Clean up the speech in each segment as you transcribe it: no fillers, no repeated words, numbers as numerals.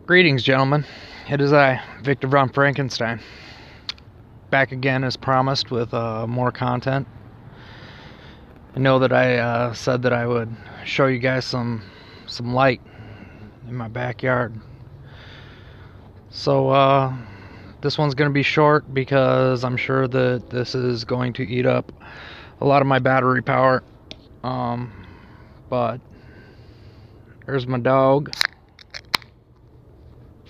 Greetings, gentlemen. It is I, Victor von Frankenstein, back again as promised with more content. I know that I said that I would show you guys some light in my backyard. So this one's going to be short because I'm sure that this is going to eat up a lot of my battery power. But there's my dog,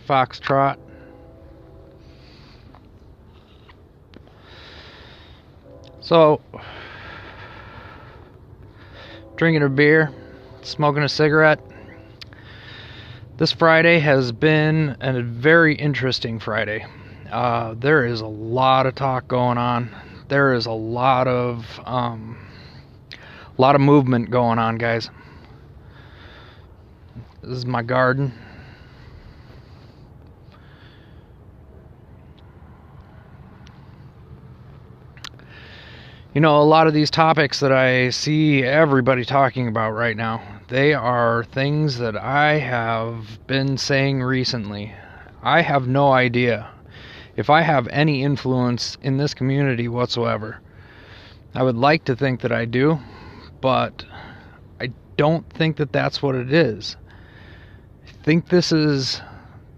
Foxtrot. So, drinking a beer, smoking a cigarette. This Friday has been a very interesting Friday. There is a lot of talk going on. There is a lot of movement going on, guys. This is my garden. You know, a lot of these topics that I see everybody talking about right now, they are things that I have been saying recently. I have no idea if I have any influence in this community whatsoever. I would like to think that I do, but I don't think that that's what it is. I think this is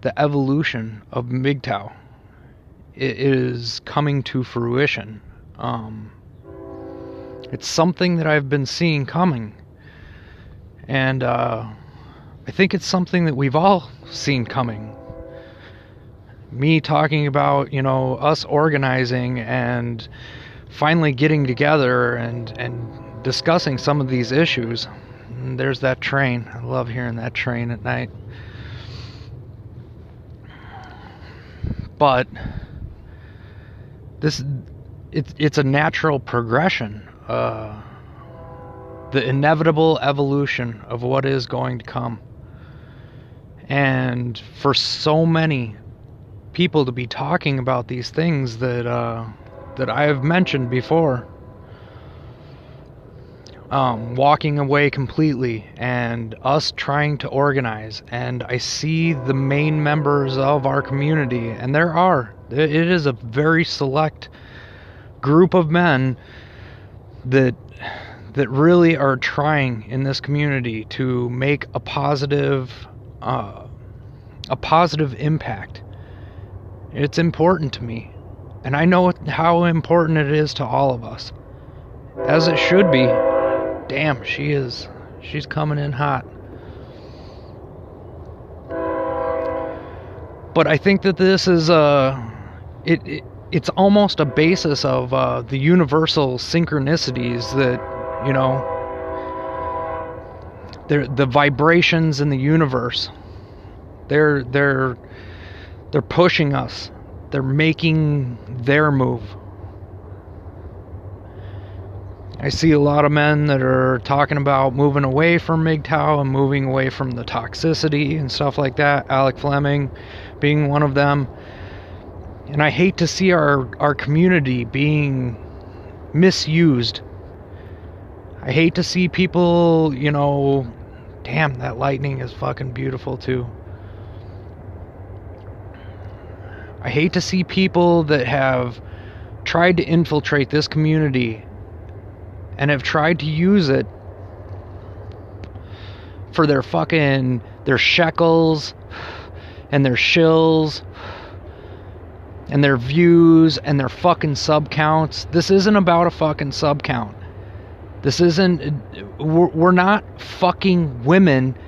the evolution of Mgtow. It is coming to fruition. It's something that I've been seeing coming. And I think it's something that we've all seen coming. Me talking about, you know, us organizing and finally getting together and discussing some of these issues. And there's that train. I love hearing that train at night. But it's a natural progression. The inevitable evolution of what is going to come. And for so many people to be talking about these things that I have mentioned before, walking away completely and us trying to organize, and I see the main members of our community, and it is a very select group of men that really are trying in this community to make a positive impact. It's important to me, and I know how important it is to all of us, as it should be. Damn, she's coming in hot. But I think that this is it's almost a basis of the universal synchronicities that, you know, the vibrations in the universe. They're pushing us. They're making their move. I see a lot of men that are talking about moving away from Mgtow and moving away from the toxicity and stuff like that. Alec Fleming being one of them. And I hate to see our community being misused. I hate to see people, you know, damn, that lightning is fucking beautiful too. I hate to see people that have tried to infiltrate this community and have tried to use it for their shekels and their shills and their views and their fucking sub counts. This isn't about a fucking sub count. We're not fucking women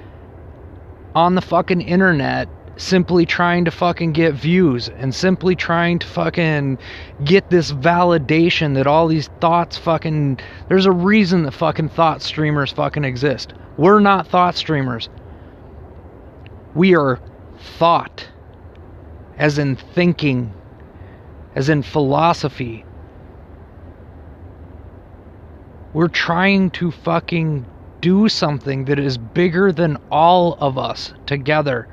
on the fucking internet simply trying to fucking get views and simply trying to fucking get this validation that all these thoughts fucking... There's a reason that fucking thought streamers fucking exist. We're not thought streamers. We are thought, as in thinking, as in philosophy. We're trying to fucking do something that is bigger than all of us together.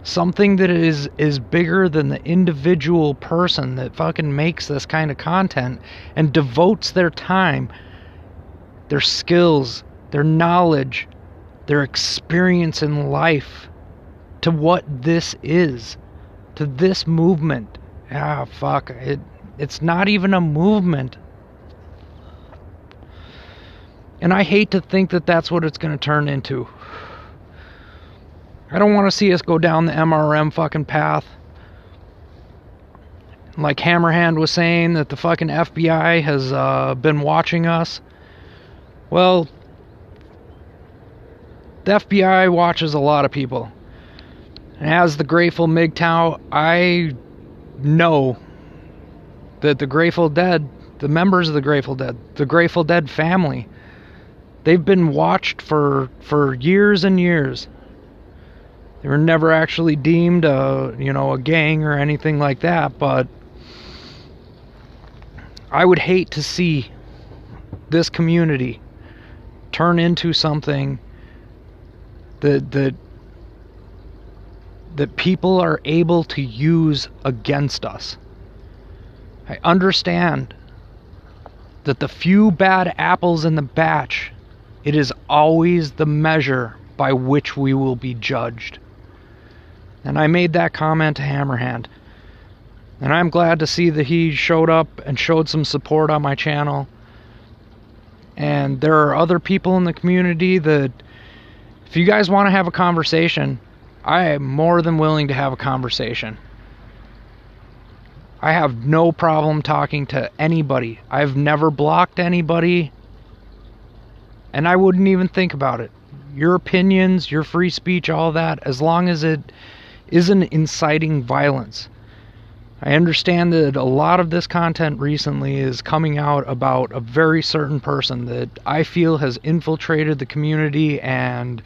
Something that is bigger than the individual person that fucking makes this kind of content and devotes their time, their skills, their knowledge, their experience in life to what this is, to this movement. Fuck, it's not even a movement. And I hate to think that that's what it's going to turn into. I don't want to see us go down the MRM fucking path. Like Hammerhand was saying, that the fucking FBI has been watching us. Well, the FBI watches a lot of people. And as the Grateful Mgtow, I know that the Grateful Dead, the members of the Grateful Dead family, they've been watched for years and years. They were never actually deemed a gang or anything like that, but I would hate to see this community turn into something that people are able to use against us. I understand that the few bad apples in the batch, it is always the measure by which we will be judged. And I made that comment to Hammerhand. And I'm glad to see that he showed up and showed some support on my channel. And there are other people in the community that, if you guys want to have a conversation, I am more than willing to have a conversation. I have no problem talking to anybody. I've never blocked anybody. And I wouldn't even think about it. Your opinions, your free speech, all that, as long as it isn't inciting violence. I understand that a lot of this content recently is coming out about a very certain person that I feel has infiltrated the community, and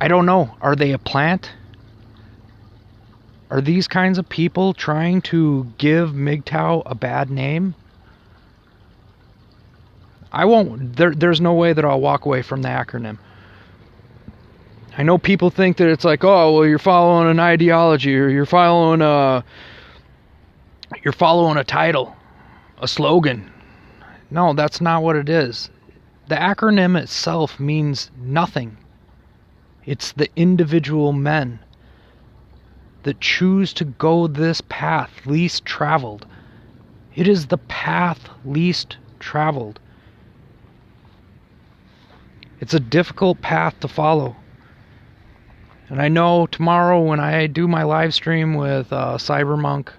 I don't know, are they a plant? Are these kinds of people trying to give Mgtow a bad name? I won't, there's no way that I'll walk away from the acronym. I know people think that it's like, oh, well, you're following an ideology, or you're following a title, a slogan. No, that's not what it is. The acronym itself means nothing. It's the individual men that choose to go this path least traveled. It is the path least traveled. It's a difficult path to follow. And I know tomorrow when I do my live stream with Cybermonk,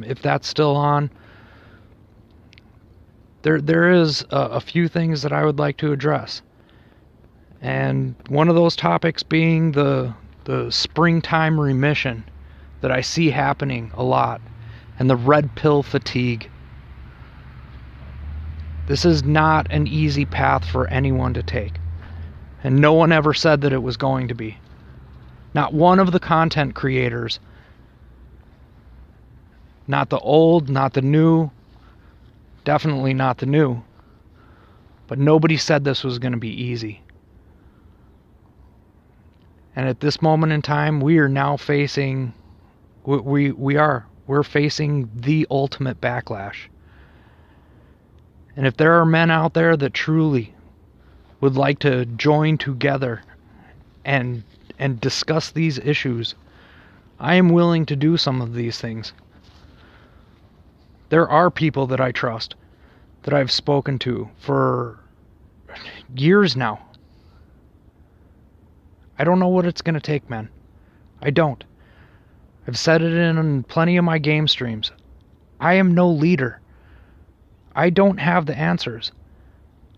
if that's still on, there is a few things that I would like to address. And one of those topics being the springtime remission that I see happening a lot, and the red pill fatigue. This is not an easy path for anyone to take. And no one ever said that it was going to be. Not one of the content creators. Not the old, not the new. Definitely not the new. But nobody said this was going to be easy. And at this moment in time, we are now facing... We're facing the ultimate backlash. And if there are men out there that truly would like to join together and discuss these issues, I am willing to do some of these things. There are people that I trust, that I've spoken to for years now. I don't know what it's going to take, man. I don't. I've said it in plenty of my game streams. I am no leader. I don't have the answers.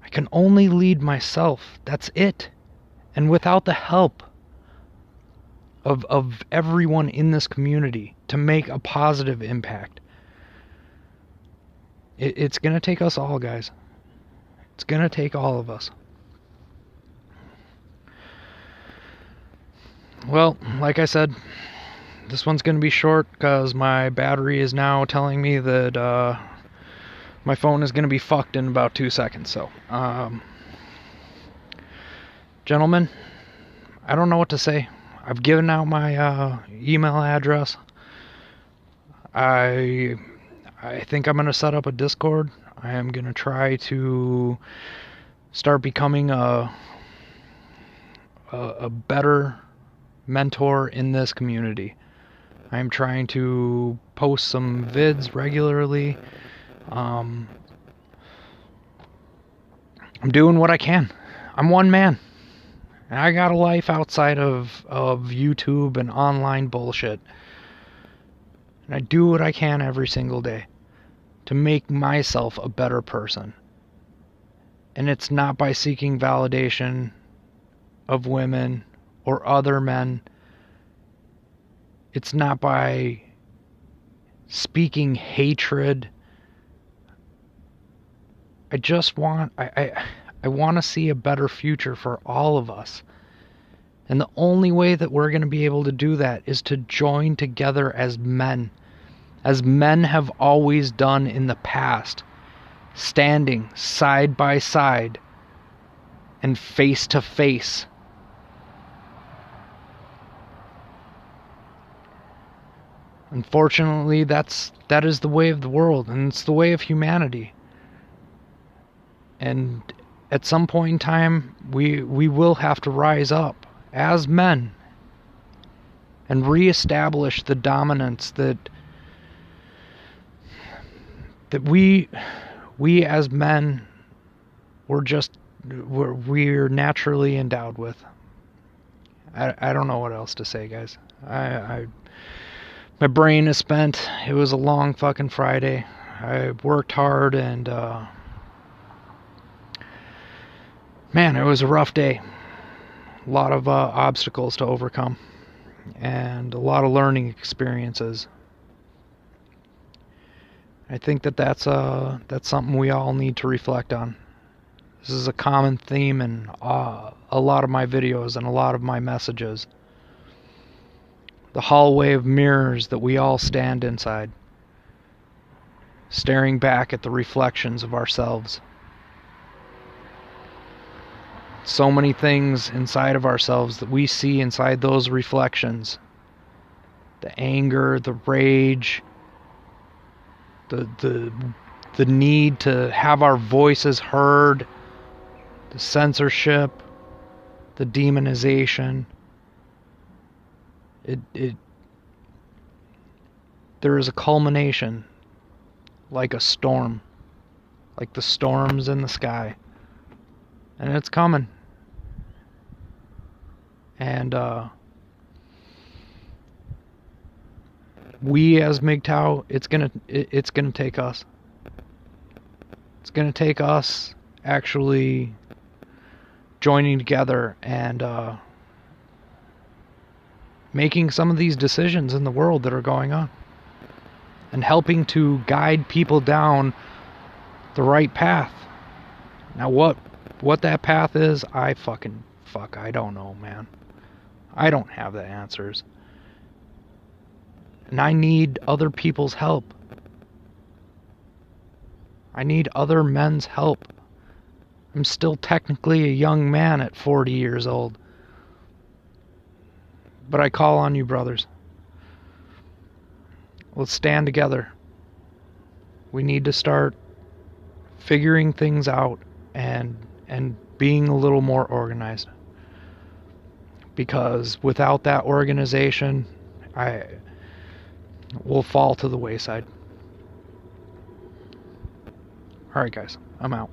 I can only lead myself. That's it. And without the help of everyone in this community to make a positive impact, it's going to take us all, guys. It's going to take all of us. Well, like I said, this one's going to be short because my battery is now telling me that my phone is going to be fucked in about 2 seconds. So, gentlemen, I don't know what to say. I've given out my email address. I think I'm going to set up a Discord. I am going to try to start becoming a better mentor in this community. I'm trying to post some vids regularly. I'm doing what I can. I'm one man. And I got a life outside of YouTube and online bullshit. And I do what I can every single day to make myself a better person. And it's not by seeking validation of women or other men. It's not by speaking hatred. I just want I want to see a better future for all of us. And the only way that we're going to be able to do that is to join together as men have always done in the past, standing side by side and face to face. Unfortunately, that is the way of the world, and it's the way of humanity. And at some point in time, we will have to rise up as men and reestablish the dominance that we as men we're naturally endowed with. I don't know what else to say, guys. My brain is spent. It was a long fucking Friday. I worked hard and man, it was a rough day. A lot of obstacles to overcome and a lot of learning experiences. I think that's something we all need to reflect on. This is a common theme in a lot of my videos and a lot of my messages. The hallway of mirrors that we all stand inside, staring back at the reflections of ourselves. So many things inside of ourselves that we see inside those reflections. The anger, the rage, the need to have our voices heard, the censorship, the demonization. There is a culmination, like a storm, like the storms in the sky, and it's coming. And we as Mgtow, it's gonna take us. It's gonna take us actually joining together and making some of these decisions in the world that are going on and helping to guide people down the right path. Now what that path is, I don't know, man. I don't have the answers. And I need other people's help. I need other men's help. I'm still technically a young man at 40 years old. But I call on you, brothers. Let's stand together. We need to start figuring things out and being a little more organized. Because without that organization, we'll fall to the wayside. Alright guys, I'm out.